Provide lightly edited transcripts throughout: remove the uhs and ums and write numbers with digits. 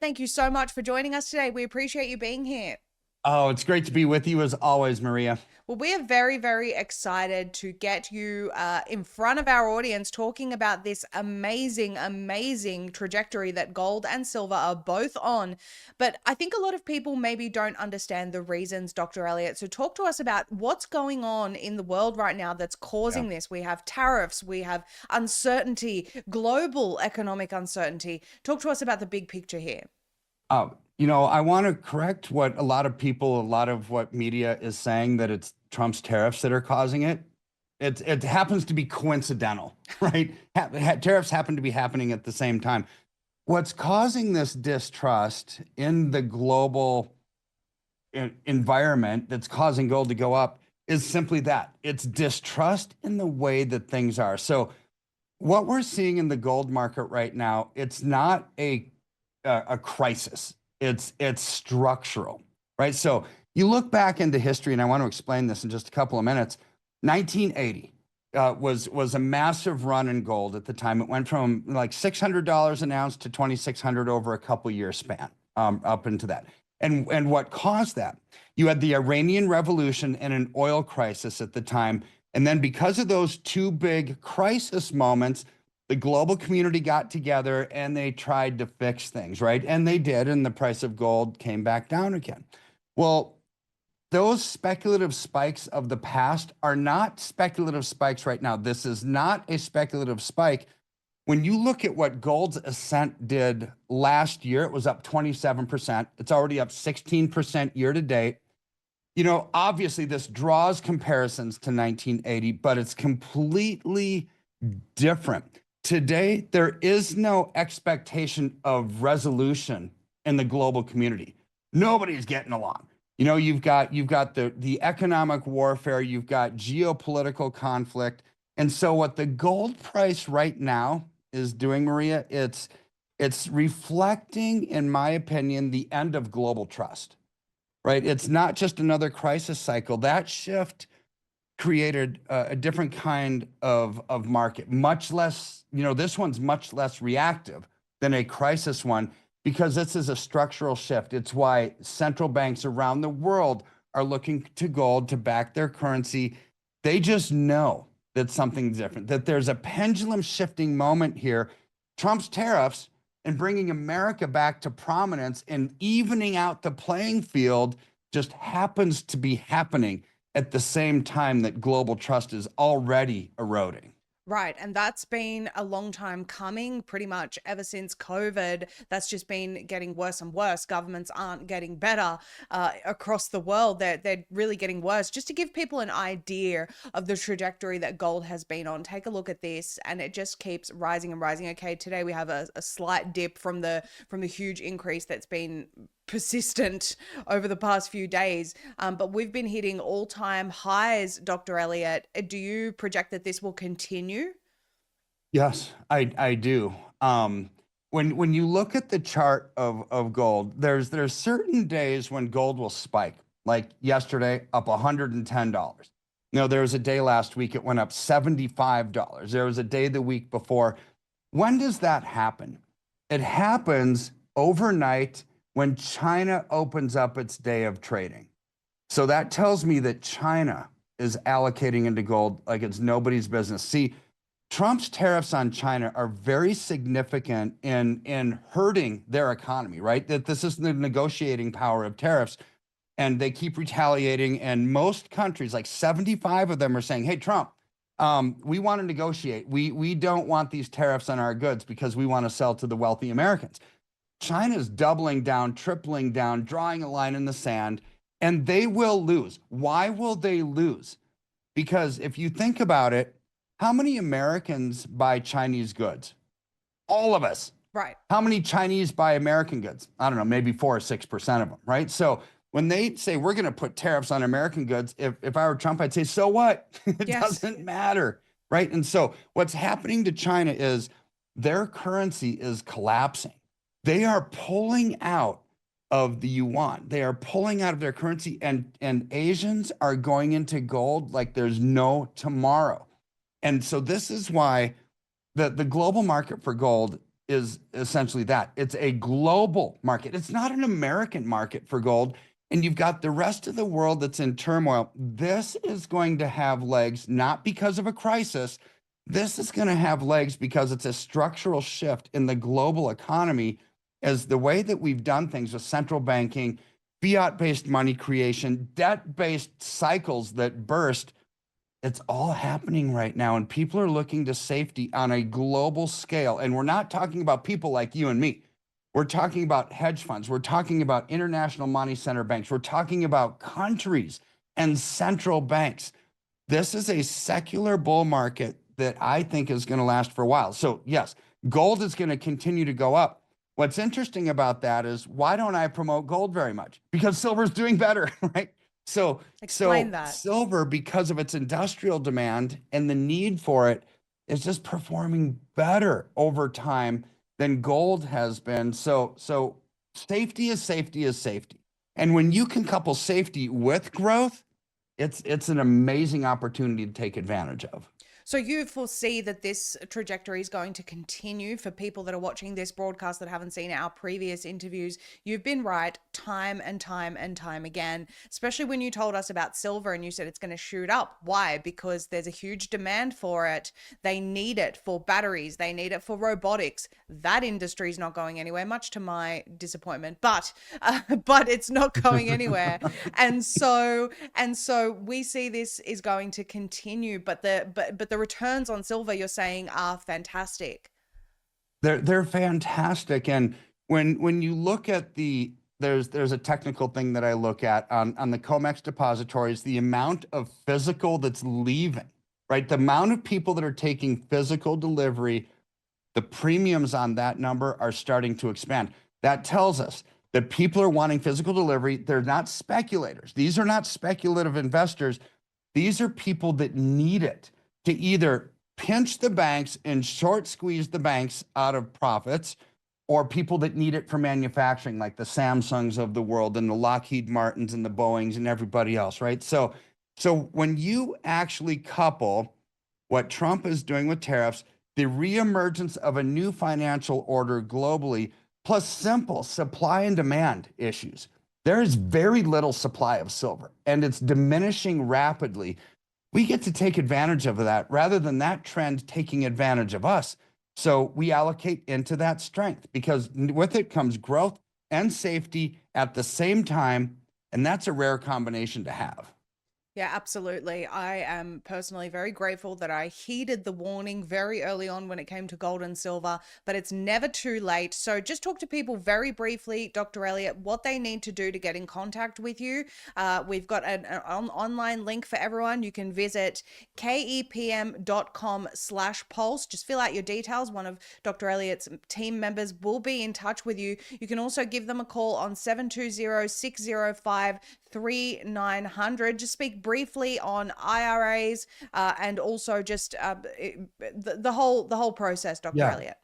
Thank you so much for joining us today. We appreciate you being here. Oh, it's great to be with you as always, Maria. Well, we are very, very excited to get you in front of our audience talking about this amazing, amazing trajectory that gold and silver are both on. But I think a lot of people maybe don't understand the reasons, Dr. Elliott. So, talk to us about what's going on in the world right now that's Yeah. causing this. We have tariffs, we have uncertainty, global economic uncertainty. Talk to us about the big picture here. I want to correct what a lot of people, a lot of what media is saying that it's Trump's tariffs that are causing it. It happens to be coincidental, right? Tariffs happen to be happening at the same time. What's causing this distrust in the global environment that's causing gold to go up is simply that it's distrust in the way that things are. So what we're seeing in the gold market right now, it's not a crisis. It's structural, right? So you look back into history, and I want to explain this in just a couple of minutes. 1980 was a massive run in gold at the time. It went from like $600 an ounce to 2,600 over a couple year span, up into that. And what caused that? You had the Iranian Revolution and an oil crisis at the time. And then because of those two big crisis moments, the global community got together and they tried to fix things, right? And they did, and the price of gold came back down again. Well, those speculative spikes of the past are not speculative spikes right now. This is not a speculative spike. When you look at what gold's ascent did last year, it was up 27%. It's already up 16% year to date. Obviously, this draws comparisons to 1980, but it's completely different. Today, there is no expectation of resolution in the global community. Nobody's getting along. You've got the economic warfare, you've got geopolitical conflict. And so what the gold price right now is doing, Maria, it's reflecting, in my opinion, the end of global trust. Right? It's not just another crisis cycle. That shift created a different kind of market, much less, this one's much less reactive than a crisis one because this is a structural shift. It's why central banks around the world are looking to gold to back their currency. They just know that something's different, that there's a pendulum shifting moment here. Trump's tariffs and bringing America back to prominence and evening out the playing field just happens to be happening at the same time that global trust is already eroding. Right. And that's been a long time coming, pretty much ever since COVID. That's just been getting worse and worse. Governments aren't getting better across the world. They're really getting worse. Just to give people an idea of the trajectory that gold has been on, take a look at this, and it just keeps rising and rising. Okay, today we have a slight dip from the huge increase that's been persistent over the past few days. But we've been hitting all-time highs, Dr. Elliott. Do you project that this will continue? Yes, I do. When you look at the chart of gold, there's certain days when gold will spike, like yesterday, up $110. There was a day last week it went up $75. There was a day the week before. When does that happen? It happens overnight when China opens up its day of trading. So that tells me that China is allocating into gold like it's nobody's business. See, Trump's tariffs on China are very significant in hurting their economy, right? That this is the negotiating power of tariffs. And they keep retaliating. And most countries, like 75 of them, are saying, hey, Trump, we want to negotiate. We don't want these tariffs on our goods because we want to sell to the wealthy Americans. China's doubling down, tripling down, drawing a line in the sand, and they will lose. Why will they lose? Because if you think about it, how many Americans buy Chinese goods? All of us. Right. How many Chinese buy American goods? I don't know, maybe 4 or 6% of them, right? So when they say we're going to put tariffs on American goods, if I were Trump, I'd say, so what? It Yes. doesn't matter, right? And so what's happening to China is their currency is collapsing. They are pulling out of the yuan. They are pulling out of their currency, and Asians are going into gold like there's no tomorrow. And so this is why the global market for gold is essentially that. It's a global market. It's not an American market for gold. And you've got the rest of the world that's in turmoil. This is going to have legs, not because of a crisis. This is going to have legs because it's a structural shift in the global economy as the way that we've done things with central banking, fiat-based money creation, debt-based cycles that burst. It's all happening right now, and people are looking to safety on a global scale. And we're not talking about people like you and me. We're talking about hedge funds. We're talking about international money center banks. We're talking about countries and central banks. This is a secular bull market that I think is going to last for a while. So, yes, gold is going to continue to go up. What's interesting about that is why don't I promote gold very much? Because silver's doing better, right? So, Explain so that. silver, because of its industrial demand and the need for it, is just performing better over time than gold has been. So safety is safety is safety. And when you can couple safety with growth, it's an amazing opportunity to take advantage of. So you foresee that this trajectory is going to continue for people that are watching this broadcast that haven't seen our previous interviews. You've been right time and time and time again, especially when you told us about silver and you said it's going to shoot up. Why? Because there's a huge demand for it. They need it for batteries. They need it for robotics. That industry is not going anywhere, much to my disappointment, but it's not going anywhere. And so we see this is going to continue, but the returns on silver you're saying are fantastic. They're fantastic. And when you look at there's a technical thing that I look at on the COMEX depositories, the amount of physical that's leaving, right? The amount of people that are taking physical delivery, the premiums on that number are starting to expand. That tells us that people are wanting physical delivery. They're not speculators. These are not speculative investors. These are people that need it to either pinch the banks and short squeeze the banks out of profits, or people that need it for manufacturing, like the Samsungs of the world and the Lockheed Martins and the Boeings and everybody else, right? So when you actually couple what Trump is doing with tariffs, the reemergence of a new financial order globally, plus simple supply and demand issues. There is very little supply of silver, and it's diminishing rapidly. We get to take advantage of that rather than that trend taking advantage of us. So we allocate into that strength because with it comes growth and safety at the same time. And that's a rare combination to have. Yeah, absolutely. I am personally very grateful that I heeded the warning very early on when it came to gold and silver, but it's never too late. So just talk to people very briefly, Dr. Elliott, what they need to do to get in contact with you. We've got an online link for everyone. You can visit kepm.com/pulse. Just fill out your details. One of Dr. Elliott's team members will be in touch with you. You can also give them a call on 720-605-3900. Just speak briefly on IRAs and also just the whole process, Dr. Yeah. Elliott.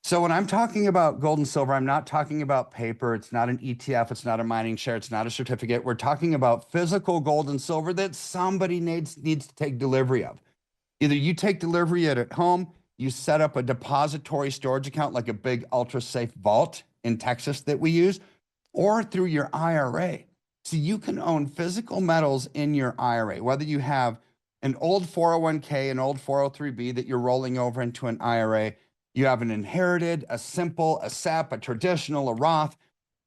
So when I'm talking about gold and silver, I'm not talking about paper. It's not an ETF. It's not a mining share. It's not a certificate. We're talking about physical gold and silver that somebody needs to take delivery of. Either you take delivery at home, you set up a depository storage account like a big ultra safe vault in Texas that we use, or through your IRA. So you can own physical metals in your IRA, whether you have an old 401k, an old 403b that you're rolling over into an IRA, you have an inherited, a simple, a SEP, a traditional, a Roth.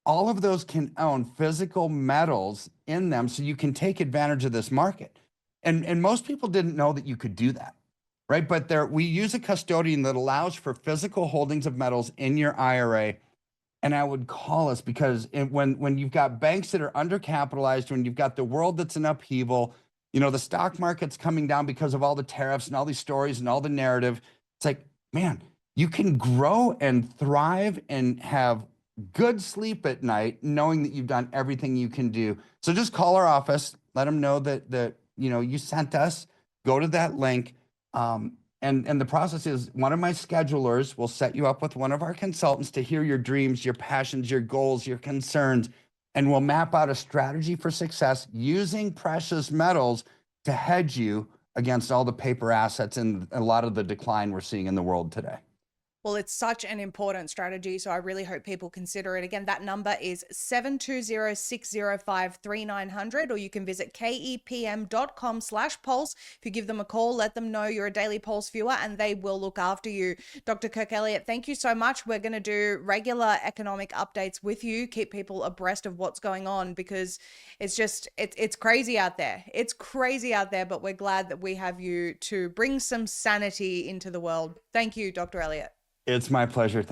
All of those can own physical metals in them so you can take advantage of this market. And most people didn't know that you could do that, right? But we use a custodian that allows for physical holdings of metals in your IRA. And I would call us because when you've got banks that are undercapitalized, when you've got the world that's in upheaval, the stock market's coming down because of all the tariffs and all these stories and all the narrative. It's like, man, you can grow and thrive and have good sleep at night knowing that you've done everything you can do. So just call our office, let them know that you sent us, go to that link. And the process is one of my schedulers will set you up with one of our consultants to hear your dreams, your passions, your goals, your concerns, and we'll map out a strategy for success using precious metals to hedge you against all the paper assets and a lot of the decline we're seeing in the world today. Well, it's such an important strategy, so I really hope people consider it. Again, that number is 720-605-3900, or you can visit kepm.com/pulse. If you give them a call, let them know you're a Daily Pulse viewer, and they will look after you. Dr. Kirk Elliott, thank you so much. We're going to do regular economic updates with you, keep people abreast of what's going on, because it's crazy out there. It's crazy out there, but we're glad that we have you to bring some sanity into the world. Thank you, Dr. Elliott. It's my pleasure.